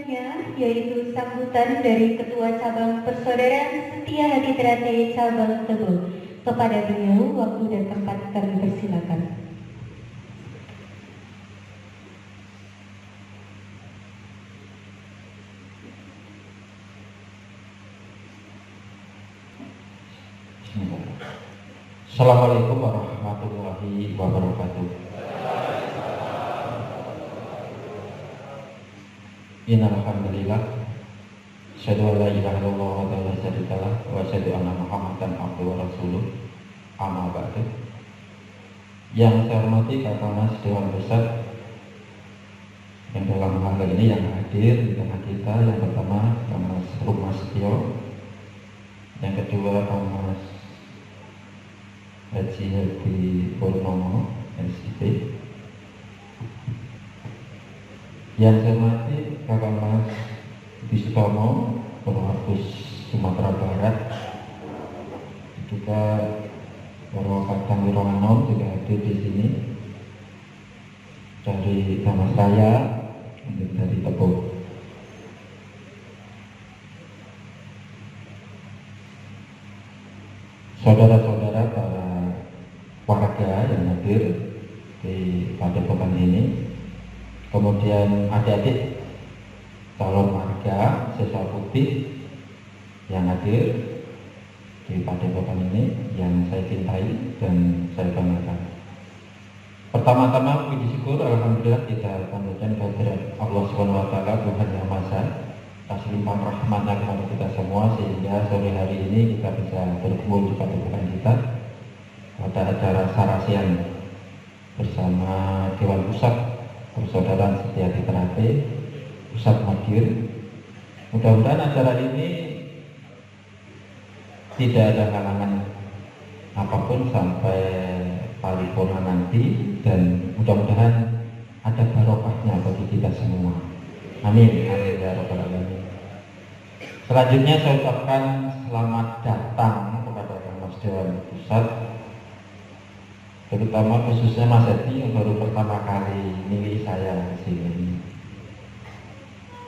selanjutnya yaitu sambutan dari Ketua Cabang Persaudaraan Setia Hati Ternate Cabang Tebo. Kepada beliau, waktu dan tempat kami persilakan. Assalamualaikum warahmatullahi wabarakatuh. Innalhamdulillah, asyhadu an la ilaha illallah wa la syarika lah wa asyhadu anna Muhammadan abduhu wa rasuluh. Amma ba'du. Yang saya hormati Kakak Mas Dewan Besar yang dalam hal ini yang hadir di tengah kita, yang pertama Pak Mas Rumah Setio, yang kedua Pak Mas Haji Herdi Purnomo SIP, yang saya hormati Kakak Mas Bistomo Purwapus Sumatera Barat, juga Purwakadang Wiroanom juga hadir di sini dari nama saya dari Tebo. Saudara-saudara para warga yang hadir di padepokan ini, kemudian adik-adik calon warga siswa putih yang hadir di padepokan ini yang saya cintai dan saya banggakan. Pertama-tama puji syukur alhamdulillah kita panjatkan kehadirat Allah Subhanahu wa taala, Tuhan yang Maha Esa, atas limpahan rahmatnya kepada kita semua sehingga sore hari ini kita bisa berkumpul di padepokan kita pada acara sarasian bersama Dewan Pusat Persaudaraan Setia Hati Ternate Pusat Magir. Mudah-mudahan acara ini tidak ada halangan apapun sampai paripurna nanti, dan mudah-mudahan ada barokahnya bagi kita semua. Amin. Amin ya rabbal alamin. Selanjutnya saya ucapkan selamat datang kepada Mas Dewan Pusat, terutama khususnya Mas Hedi yang baru pertama kali milih saya di sini.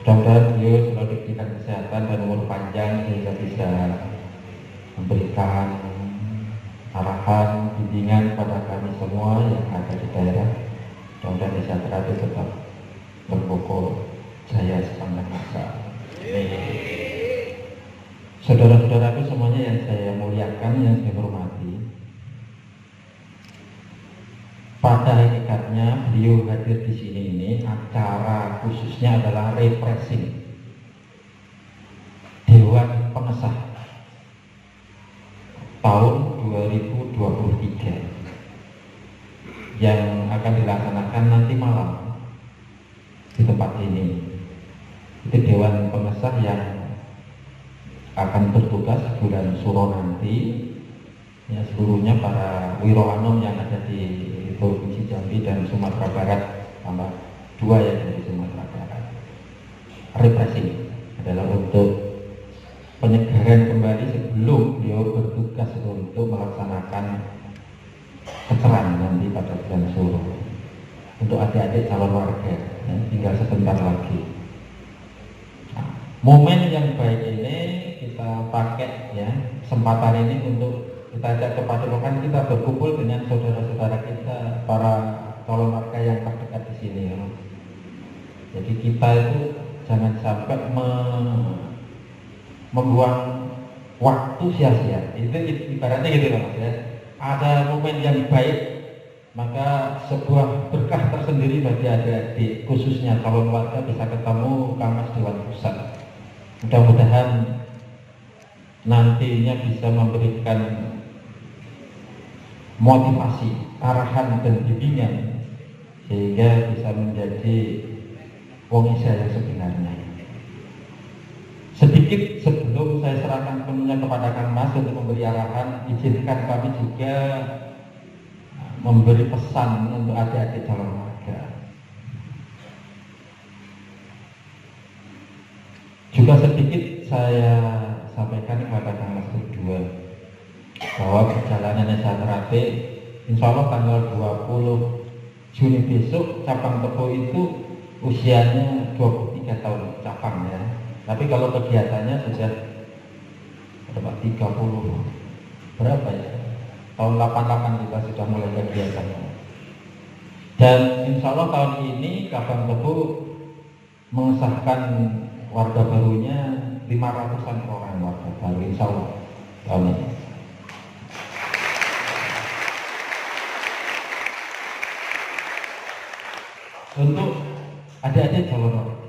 Mudah-mudahan beliau selalu diberikan kesehatan dan umur panjang sehingga bisa memberikan arahan, bimbingan pada kami semua yang ada di daerah. Mudah-mudahan desa Ternate tetap berkokoh jaya sepanjang masa. Saudara-saudaraku semuanya yang saya muliakan, yang saya hormati, pada hakikatnya beliau hadir di sini ini acara khususnya adalah refreshing Dewan Pengesah tahun 2023 yang akan dilaksanakan nanti malam di tempat ini. Itu Dewan Pengesah yang akan bertugas bulan Suro nanti, ya, seluruhnya para wiroanom yang ada di Provinsi Jambi dan Sumatera Barat, tambah 2 yang dari Sumatera Barat. Refreshing adalah untuk penyegaran kembali sebelum beliau bertugas untuk melaksanakan keceran nanti pada bulan Suro untuk adik-adik calon warga, ya, tinggal sebentar lagi. Nah, momen yang baik ini kita pakai, ya, kesempatan ini untuk kita ajak kepada padepokan kita berkumpul dengan saudara-saudara kita para calon warga yang terdekat di sini, ya. Jadi kita itu jangan sampai membuang waktu sia-sia. Itu ibaratnya gitu Mas, ya. Ada momen yang baik, maka sebuah berkah tersendiri bagi adik-adik, khususnya calon warga bisa ketemu Kang Mas Dewan Pusat. Mudah-mudahan nantinya bisa memberikan motivasi, arahan dan bimbingan sehingga bisa menjadi wong Isa yang sebenarnya. Sedikit sebelum saya serahkan penuhnya kepada Kang Mas untuk memberi arahan, izinkan kami juga memberi pesan untuk adik-adik calon warga. Juga sedikit saya sampaikan kepada Kang Mas berdua bahwa perjalanan Desa Ternate insya Allah tanggal 20 Juni besok cabang Tebo itu usianya 23 tahun cap. gampang ya. Tapi kalau kegiatannya sudah berapa 30 berapa ya? Tahun 88 kita sudah mulai kegiatannya. Dan insya Allah tahun ini Kabang Tebu mengesahkan warga barunya 500-an orang warga baru insya Allah tahun ini. Untuk adik-adik calon warga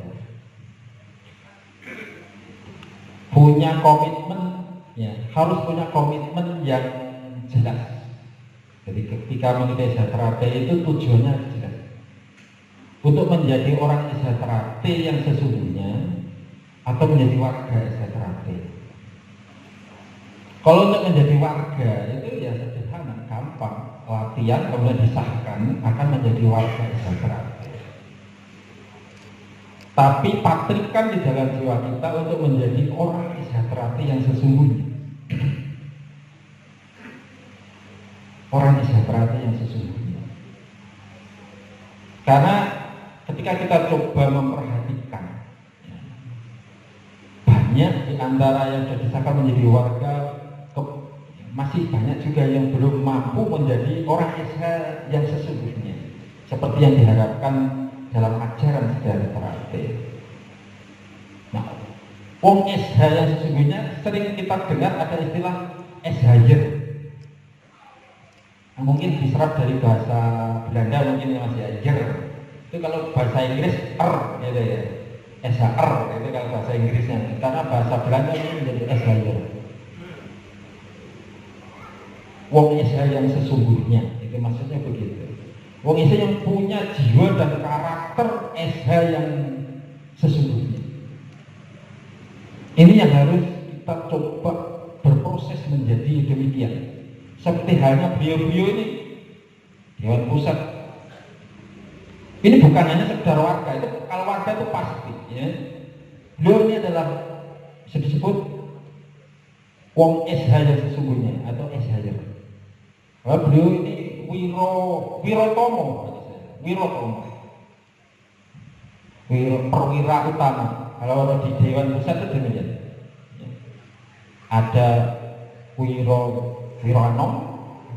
punya komitmen ya, harus punya komitmen yang jelas. Jadi ketika mengikuti sejahtera T itu tujuannya jelas untuk menjadi orang sejahtera T yang sesungguhnya atau menjadi warga sejahtera T. Kalau untuk menjadi warga itu ya sederhana, gampang, latihan kemudian disahkan akan menjadi warga sejahtera T. Tapi patrikan di dalam jiwa kita untuk menjadi orang sejahtera T yang sesungguhnya. Orang sejahtera T yang sesungguhnya. Karena ketika kita coba memperhatikan banyak di antara yang sudah disahkan menjadi warga, masih banyak juga yang belum mampu menjadi orang SH yang sesungguhnya seperti yang diharapkan dalam ajaran sejahtera T. Nah, wong SH yang sesungguhnya sering kita dengar ada istilah SHyer. Nah, mungkin diserap dari bahasa Belanda mungkin masih ajar. Itu kalau bahasa Inggris gitu ya. SHR itu kalau bahasa Inggrisnya. Karena bahasa Belanda ini menjadi SHyer. Wong SH yang sesungguhnya itu maksudnya begitu. Wong SH yang punya jiwa dan karakter SH yang sesungguhnya. Ini yang harus kita coba berproses menjadi demikian. Seperti halnya beliau-beliau ini Dewan Pusat. Ini bukan hanya sekedar warga, itu kalau warga itu pasti ya. Beliau ini adalah disebut wong SH yang sesungguhnya atau SHyer. Beliau ini Wirotomo, perwira utama. Kalau di Dewan Pusat itu demikian. Ada Wiroanom.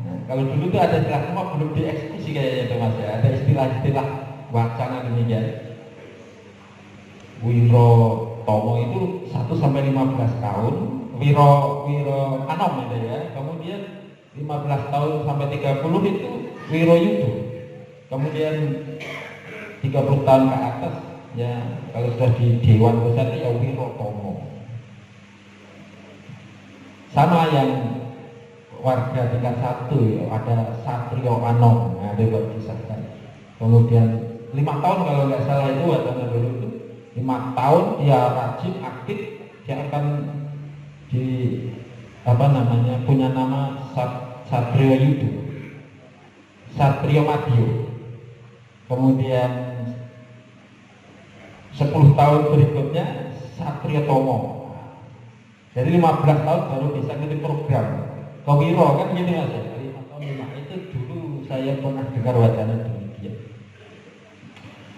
Nah, kalau dulu itu ada istilah semua belum dieksekusi kayaknya itu Mas ya. Ada istilah-istilah wacana demikian. Wirotomo itu 1 sampai 15 tahun, Wiroanom itu ya. Kemudian 15 tahun sampai 30 itu Wiroyudo. Kemudian 30 tahun ke atas ya kalau sudah di Dewan Pusat ya Wirotomo. Sama yang warga tingkat 1 ya, ada Satrio Anom, nah, dia baru disahkan. Kemudian 5 tahun kalau nggak salah itu wacana dulu itu 5 tahun dia rajin aktif, dia akan di punya nama Satrio Yudo, Satrio Madio. Kemudian 10 tahun berikutnya Satrio Tomo. Jadi 15 tahun baru bisa ngikuti program Kowiro kan gitu Mas ya. 5 tahun 5 itu dulu saya pernah dengar wacana demikian.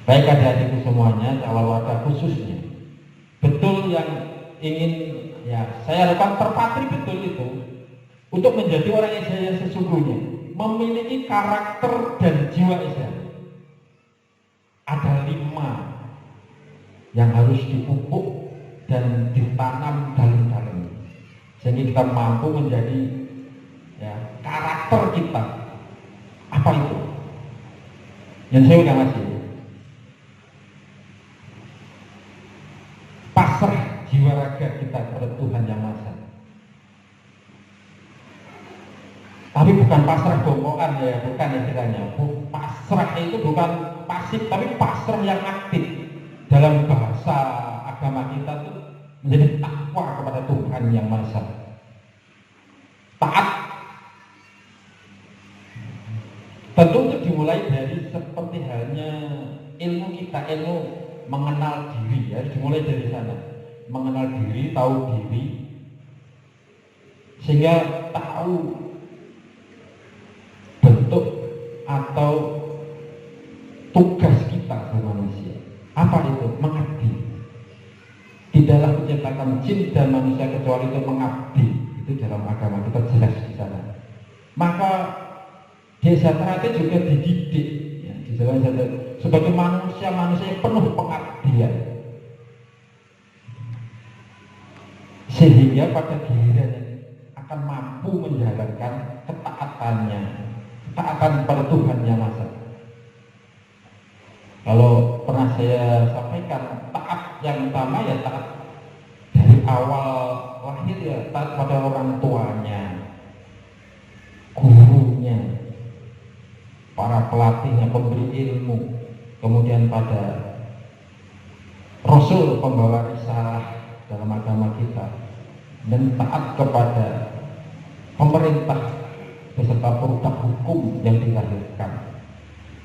Baik adik-adikku semuanya, calon warga khususnya, betul yang ingin ya saya harapkan terpatri betul itu untuk menjadi orang yang sesungguhnya, memiliki karakter dan jiwa Islam. Ada 5 yang harus dipupuk dan ditanam dalam-dalam sehingga kita mampu menjadi ya, karakter kita. Apa itu? Yang saya udah ngasih pasrah jiwa raga kita kepada Tuhan Yang Maha Esa. Tapi bukan pasrah bongkokan ya, bukan istilahnya. Pasrah itu bukan pasif, tapi pasrah yang aktif. Dalam bahasa agama kita itu menjadi takwa kepada Tuhan Yang Maha Esa. Taat. Tentu untuk dimulai dari seperti halnya ilmu kita, ilmu mengenal diri ya, dimulai dari sana. Mengenal diri, tahu diri, sehingga tahu bentuk atau tugas kita sebagai manusia. Apa itu? Mengabdi. tidaklah menciptakan jin dan manusia kecuali itu mengabdi. Itu dalam agama kita jelas di sana. Maka desa Trate juga dididik ya, di dalam sebagai manusia yang penuh pengabdian, sehingga pada gilirannya akan mampu menjalankan ketaatannya, ketaatan pada Tuhannya masa. Kalau pernah saya sampaikan, taat yang utama ya taat dari awal lahir ya taat pada orang tuanya, gurunya, para pelatihnya, pemberi ilmu, kemudian pada Rasul pembawa risalah dalam agama kita, dan taat kepada pemerintah beserta produk hukum yang dilahirkan,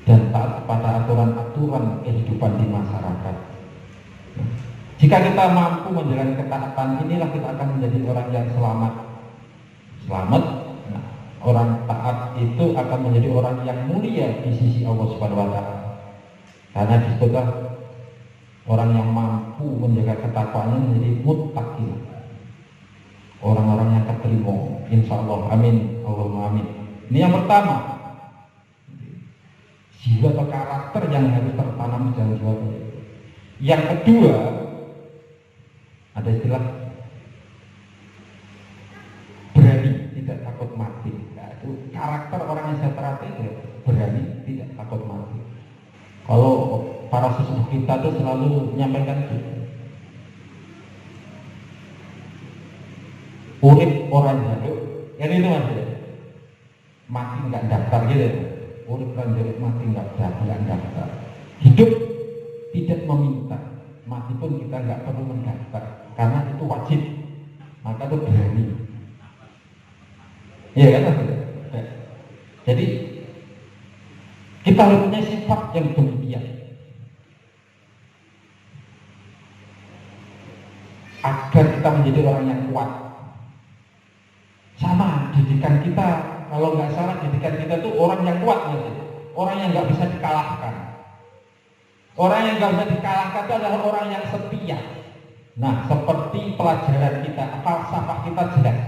dan taat kepada aturan-aturan kehidupan di masyarakat. Jika kita mampu menjalani ketaatan inilah kita akan menjadi orang yang selamat. Nah, orang taat itu akan menjadi orang yang mulia di sisi Allah Subhanahu wa taala. Karena disebutlah orang yang mampu menjaga ketakwaannya menjadi muttaqin. Orang-orang yang keterima, insya Allah, amin, Allahumma amin. Ini yang pertama, jiwa atau karakter yang harus tertanam di dalam jiwa kita. Yang kedua, ada istilah berani tidak takut mati. Nah, itu karakter orang yang sejahtera itu berani tidak takut mati. Kalau para sesepuh kita itu selalu menyampaikan gitu. Urip orang jaluk, yang itu mas ya, mati nggak daftar gitu. Urip orang jaluk mati nggak daftar. Hidup tidak meminta, mati pun kita nggak perlu mendaftar, karena itu wajib. Maka itu berani. Iya kan mas? Jadi kita harus punya sifat yang demikian agar kita menjadi orang yang kuat. Sama didikan kita, kalau nggak salah didikan kita itu orang yang kuat, orang yang nggak bisa dikalahkan. Orang yang nggak bisa dikalahkan itu adalah orang yang setia. Nah, seperti pelajaran kita, falsafah kita jelas.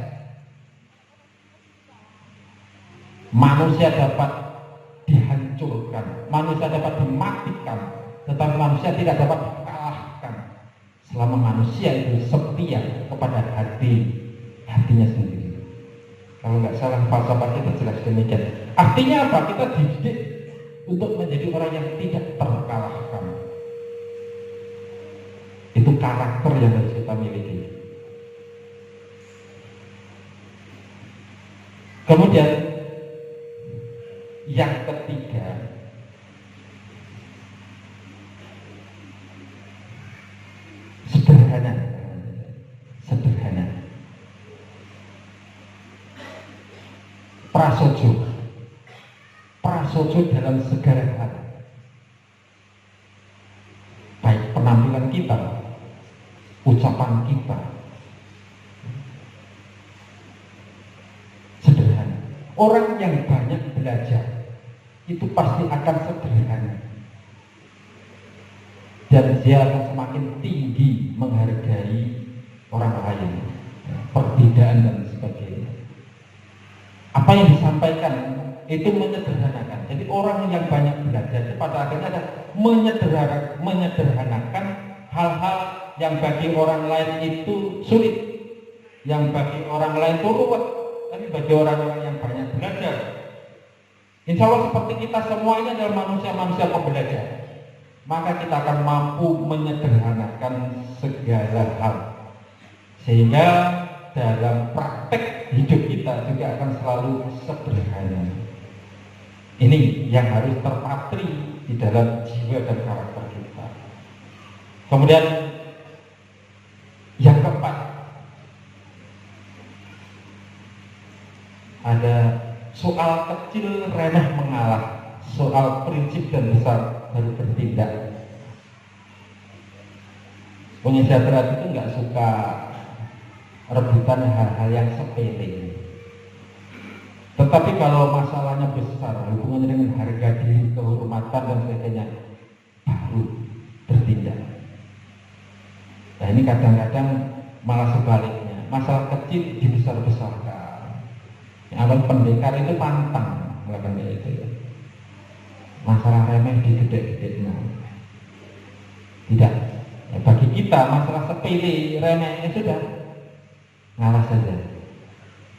Manusia dapat dihancurkan, manusia dapat dimatikan, tetapi manusia tidak dapat dikalahkan selama manusia itu setia kepada hatinya sendiri. Kalau nggak salah falsafah kita jelas demikian. Artinya apa? Kita dididik untuk menjadi orang yang tidak terkalahkan. Itu karakter yang harus kita miliki. Kemudian yang ketiga, sederhana. Prasojo dalam segala hal, baik penampilan kita, ucapan kita, sederhana. Orang yang banyak belajar itu pasti akan sederhana, dan dia akan semakin tinggi menghargai orang lain, perbedaan dan sebagainya. Apa yang disampaikan itu menyederhanakan. Jadi orang yang banyak belajar itu pada akhirnya ada menyederhanakan hal-hal yang bagi orang lain itu sulit, yang bagi orang lain itu ruwet, tapi bagi orang-orang yang banyak belajar, insya Allah seperti kita semua ini adalah manusia-manusia pembelajar, maka kita akan mampu menyederhanakan segala hal, sehingga dalam praktek hidup kita juga akan selalu sederhana. Ini yang harus terpatri di dalam jiwa dan karakter kita. Kemudian yang keempat, ada soal kecil remeh mengalah, soal prinsip dan besar baru bertindak. Penyejahtera itu nggak suka rebutan hal-hal yang sepele. Tetapi kalau masalahnya besar, hubungannya dengan harga diri, kehormatan dan sebagainya, baru bertindak. Nah ini kadang-kadang malah sebaliknya, masalah kecil dibesar-besarkan. Yang awal pendekar itu pantang melakukan itu ya. Masalah remeh digede-gedein. Tidak. Ya, bagi kita masalah sepele remeh sudah ngalah saja.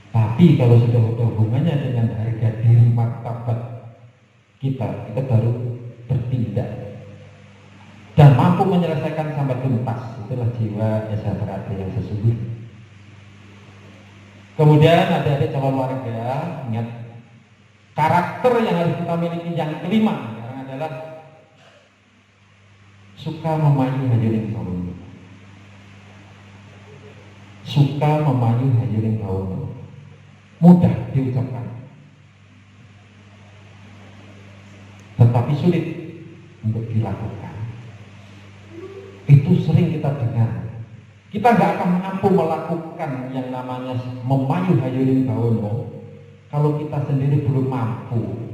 Tapi kalau sudah ada hubungannya dengan harga diri martabat kita baru bertindak dan mampu menyelesaikan sampai tuntas. Itulah jiwa Esa Berarti yang sesungguhnya. Kemudian ada calon warga, ingat karakter yang harus kita miliki yang kelima sekarang adalah suka memayu hajuring kaum. Suka memayu hajuring kaum. Mudah diucapkan, tetapi sulit untuk dilakukan. Itu sering kita dengar. Kita nggak akan mampu melakukan yang namanya memayu hajuring kaum kalau kita sendiri belum mampu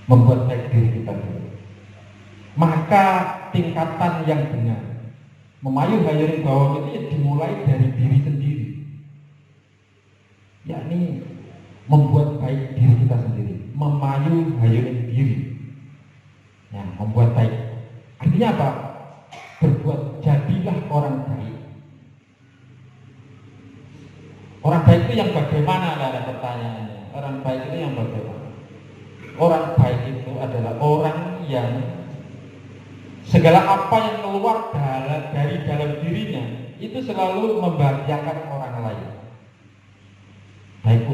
membuat baik diri kita dulu. Maka tingkatan yang benar memayu hajuring kaum itu dimulai dari diri sendiri, yakni membuat baik diri kita sendiri, memayu hajuring diri. Ya, membuat baik. Artinya apa? Berbuat, jadilah orang baik. Orang baik itu yang bagaimana? Ada pertanyaannya. Orang baik itu yang bagaimana? Orang baik itu adalah orang yang segala apa yang keluar dari dalam dirinya itu selalu membahagiakan orang lain. Baik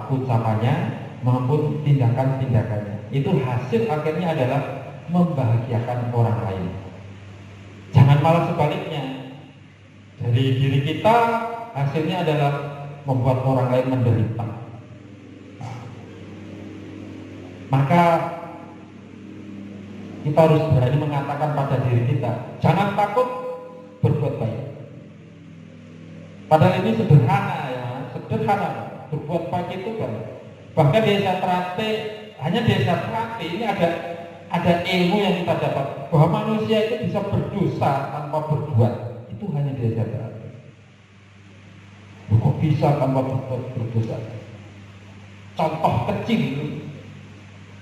ucapannya maupun tindakan-tindakannya. Itu hasil akhirnya adalah membahagiakan orang lain. Jangan malah sebaliknya. Dari diri kita hasilnya adalah membuat orang lain menderita. Maka kita harus berani mengatakan pada diri kita, jangan takut berbuat baik. Padahal ini sederhana ya, sederhana. Berbuat baik itu kan. Bahkan di Esa Trate, hanya di Esa Trate ini ada ilmu yang kita dapat bahwa manusia itu bisa berdosa tanpa berbuat. Itu hanya di Esa Trate. Kok bisa tanpa berdosa? Contoh kecil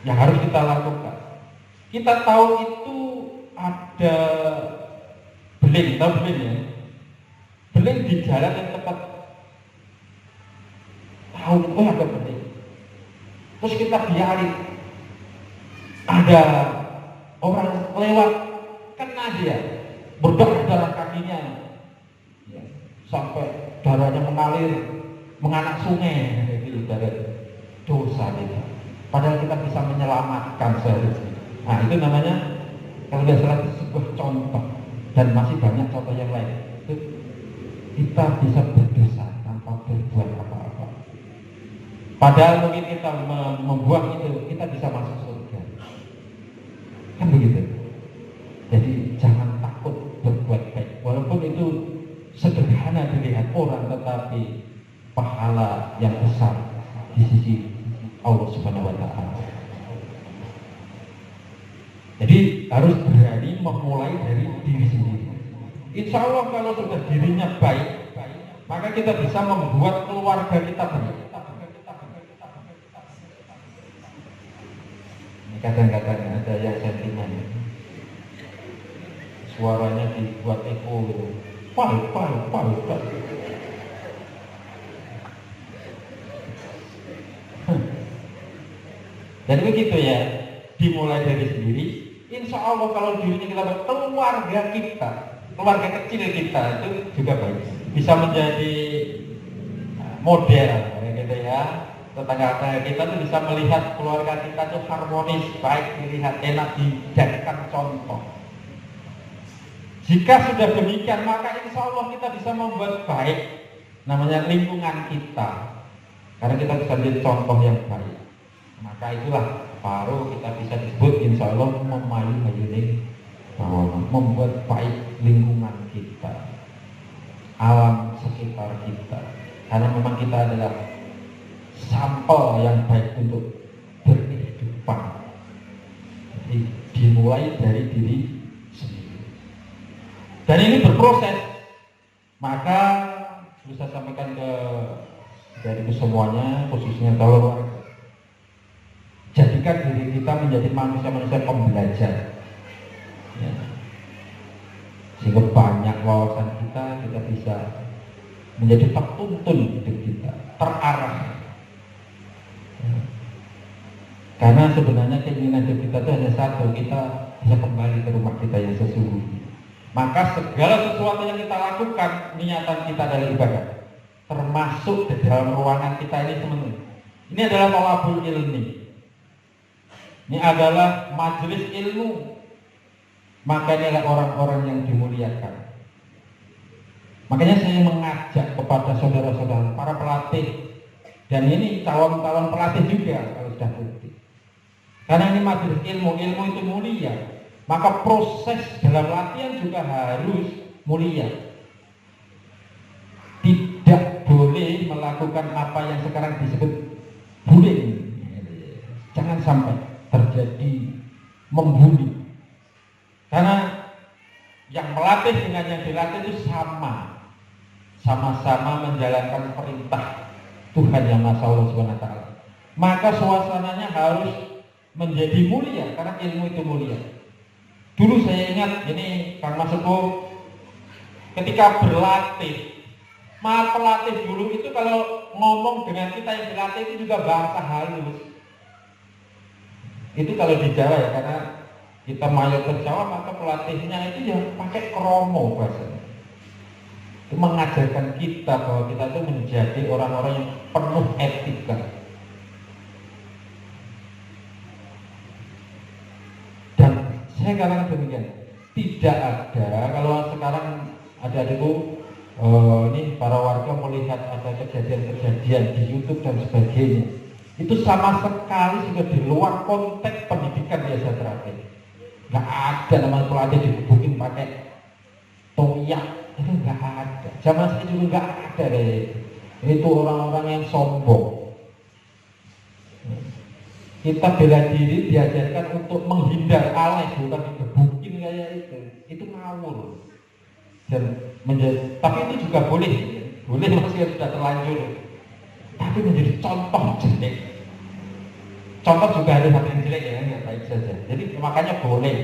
yang harus kita lakukan. Kita tahu itu ada beling, tahu beling ya? Beling di jalan yang tepat. Tahu itu ada beling. Terus kita biarin ada orang lewat, kena dia, berdarah kakinya, ya, sampai darahnya mengalir, menganak sungai, itu dosa kita. Padahal kita bisa menyelamatkan seharusnya. Nah itu namanya, kalau tidak salah itu sebuah contoh, dan masih banyak contoh yang lain. Itu kita bisa berdosa tanpa berbuat apa-apa. Padahal mungkin kita membuang itu, kita bisa masuk surga. Kan begitu. Jadi jangan takut berbuat baik, walaupun itu sederhana dilihat orang, tetapi pahala yang besar di sisi Allah Subhanahu wa Ta'ala. Jadi harus berani memulai dari diri sendiri. Insya Allah kalau sudah dirinya baik, maka kita bisa membuat keluarga kita baik. Ini kadang-kadang ada yang sentimen, suaranya dibuat eko gitu. Pal. Dan begitu ya, dimulai dari sendiri. Insya Allah kalau dirinya kita keluarga kecil kita itu juga baik, bisa menjadi model, gitu ya. Tetangga kita tuh bisa melihat keluarga kita tuh harmonis, baik dilihat, enak dijadikan contoh. Jika sudah demikian, maka insya Allah kita bisa membuat baik namanya lingkungan kita, karena kita bisa menjadi contoh yang baik. Maka itulah baru kita bisa disebut insya Allah memayu hajuring kaum, membuat baik lingkungan kita, alam sekitar kita, karena memang kita adalah sampel yang baik untuk berkehidupan. Jadi dimulai dari diri sendiri. Dan ini berproses. Maka bisa sampaikan dari semuanya, khususnya keluarga. Jadikan diri kita menjadi manusia-manusia pembelajar. Ya. Sehingga banyak wawasan kita bisa menjadi tertuntun hidup kita, terarah. Ya. Karena sebenarnya keinginan hidup kita itu hanya satu, kita bisa kembali ke rumah kita yang sesungguhnya. Maka segala sesuatu yang kita lakukan, niatan kita adalah ibadah. Termasuk di dalam ruangan kita ini teman-teman. Ini adalah thalabul ilmi. Ini adalah majelis ilmu. Maka inilah orang-orang yang dimuliakan. Makanya saya mengajak kepada saudara-saudara, para pelatih, dan ini calon-calon pelatih juga kalau sudah putih. Karena ini majelis ilmu, ilmu itu mulia. Maka proses dalam latihan juga harus mulia. Tidak boleh melakukan apa yang sekarang disebut bullying. Jangan sampai terjadi membuli. Karena yang melatih dengan yang dilatih itu sama-sama menjalankan perintah Tuhan Yang Maha Allah Subhanahu wa taala. Maka suasananya harus menjadi mulia karena ilmu itu mulia. Dulu saya ingat ini Kang Mas Sepuh ketika berlatih, pelatih dulu itu kalau ngomong dengan kita yang dilatih itu juga bahasa halus. Itu kalau di Jawa ya, karena kita mayoritas Jawa, maka pelatihnya itu ya pakai kromo bahasanya. Itu mengajarkan kita bahwa kita itu menjadi orang-orang yang penuh etika. Dan saya katakan demikian, tidak ada, kalau sekarang ada ini para warga melihat ada kejadian-kejadian di YouTube dan sebagainya, itu sama sekali juga di luar konteks pendidikan biasa terakhir. Nggak ada namanya pelatih digebukin pakai toyak, itu nggak ada. Zaman saya juga nggak ada deh. Itu orang-orang yang sombong. Kita bela diri diajarkan untuk menghindar ales, bukan digebukin kayak itu. Itu ngawur. Dan tapi itu juga boleh masih sudah terlanjur. Tapi menjadi contoh jelek. Contoh juga ada satu yang jelek ya, nggak baik saja. Jadi makanya boleh.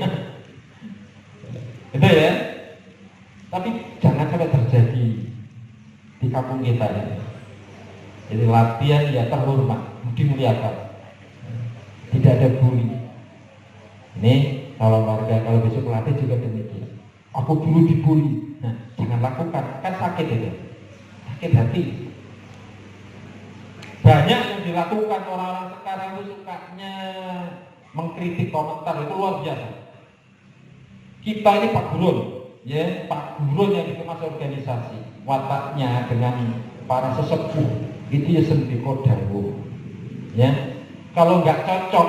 Itu ya. Tapi jangan sampai terjadi di kampung kita ya. Jadi latihan ya terhormat, dimuliakan. Tidak ada bully. Ini kalau warga, kalau besok pelatih juga demikian. Aku dulu dibully. Nah, jangan lakukan, kan sakit itu. Sakit hati. Banyak yang dilakukan orang-orang sekarang itu sukanya mengkritik komentar, itu luar biasa. Kita ini Pak Gurun, ya Pak Gurun yang dikemas organisasi, wataknya dengan para sesepuh itu ya sendiko dawu. Ya, kalau nggak cocok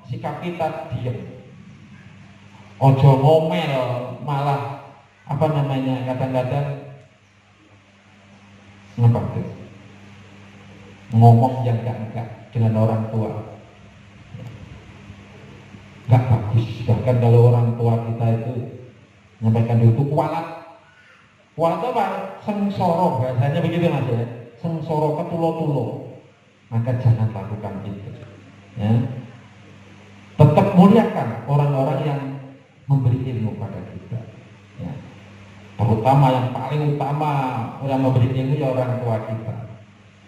sikap kita diam. Ojo ngomel, malah kadang-kadang ngomong yang enggak dengan orang tua, nggak bagus. Bahkan kalau orang tua kita itu menyampaikan itu kualat apa? Sengsoro, bahasanya begitu mas ya, sengsoro ketulo-tulo. Maka jangan lakukan itu. Ya. Tetap muliakan orang-orang yang memberi ilmu pada kita. Ya. Terutama yang paling utama yang memberi ilmu ya orang tua kita.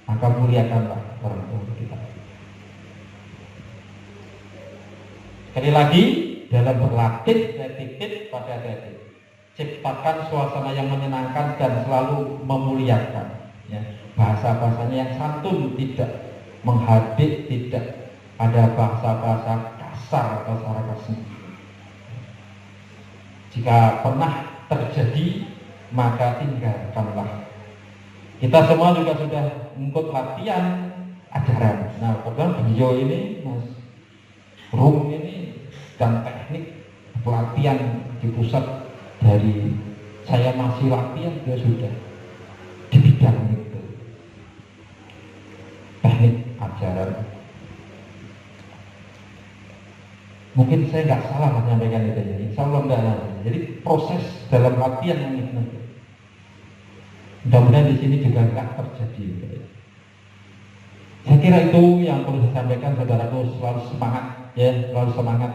Maka muliakanlah orang tua kita. Sekali lagi, dalam berlatih saya titip pada adik-adik, ciptakan suasana yang menyenangkan dan selalu memuliakan. Ya. Bahasa-bahasanya yang santun, tidak menghadik, tidak ada bahasa-bahasa kasar atau sarkasme. Jika pernah terjadi, maka tinggalkanlah. Kita semua juga sudah mengikut latihan ajaran. Nah, kebetulan beliau ini, Mas Rum ini, dan teknik pelatihan di pusat dari saya masih latihan, dia sudah di bidang itu. Teknik ajaran. Mungkin saya nggak salah menyampaikan itu ya, insya Allah enggak nanti. Jadi proses dalam latihan yang itu nanti. Mudah-mudahan di sini juga nggak terjadi. Saya kira itu yang perlu saya sampaikan, saudaraku. Selalu semangat ya, selalu semangat.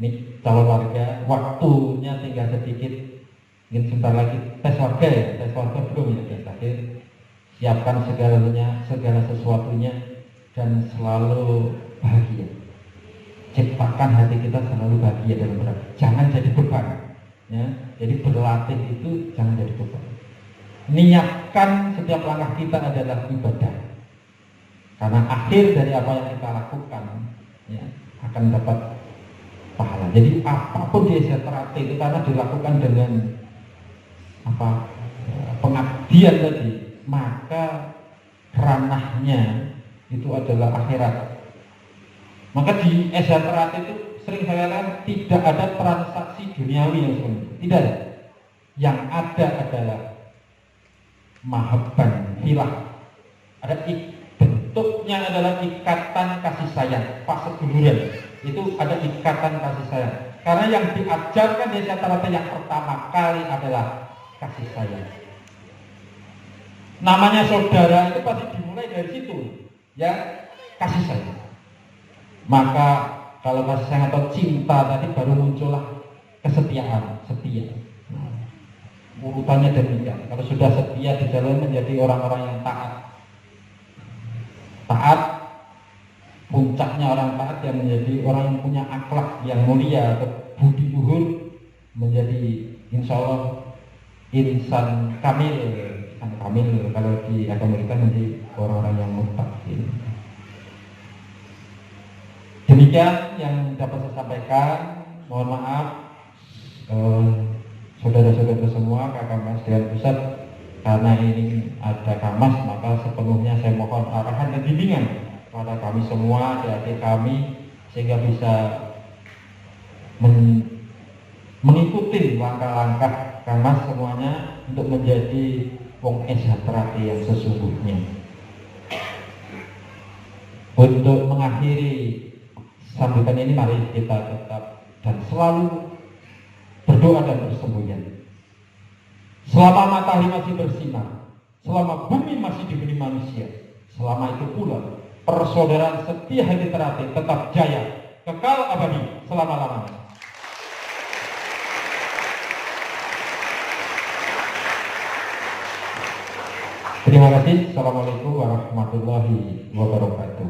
Nih calon warga, waktunya tinggal sedikit. Mungkin sebentar lagi tes warga ya, tes warga belum ya tes akhir. Siapkan segalanya, segala sesuatunya, dan selalu bahagia. Ciptakan hati kita selalu bahagia dan berarti jangan jadi beban. Ya, jadi berlatih itu jangan jadi beban. Niatkan setiap langkah kita adalah ibadah. Karena akhir dari apa yang kita lakukan ya, akan dapat pahala. Jadi apapun di SHTRAT itu karena dilakukan dengan pengabdian tadi, maka ranahnya itu adalah akhirat. Maka di SHTRAT itu sering saya lihat tidak ada transaksi duniawi yang sebenarnya, tidak ada. Yang ada adalah mahabban filah. Ada bentuknya adalah ikatan kasih sayang, paseduluran. Itu ada ikatan kasih sayang. Karena yang diajarkan di SHTRAT yang pertama kali adalah kasih sayang. Namanya saudara itu pasti dimulai dari situ, ya, kasih sayang. Maka kalau kasih sayang atau cinta tadi baru muncullah kesetiaan, setia. Urutannya demikian. Kalau sudah setia di dalam menjadi orang-orang yang taat. Taat, puncaknya orang taat yang menjadi orang yang punya akhlak yang mulia atau budi luhur, menjadi insya Allah insan kamil. Kalau di agama kita menjadi orang-orang yang muttaqin. Demikian yang dapat saya sampaikan. Mohon maaf saudara-saudara semua, kakak mas dan pusat, karena ini ada kamas maka sepenuhnya saya mohon arahan dan bimbingan pada kami semua, adik-adik kami, sehingga bisa mengikuti langkah-langkah kamas semuanya untuk menjadi wong SHTRAT yang sesungguhnya. Untuk mengakhiri sambutan ini, mari kita tetap dan selalu berdoa dan bersembunyi. Selama matahari masih bersinar, selama bumi masih diberi manusia, selama itu pula persaudaraan setia HTRAT tetap jaya, kekal abadi selama-lamanya. Terima kasih. Assalamualaikum warahmatullahi wabarakatuh.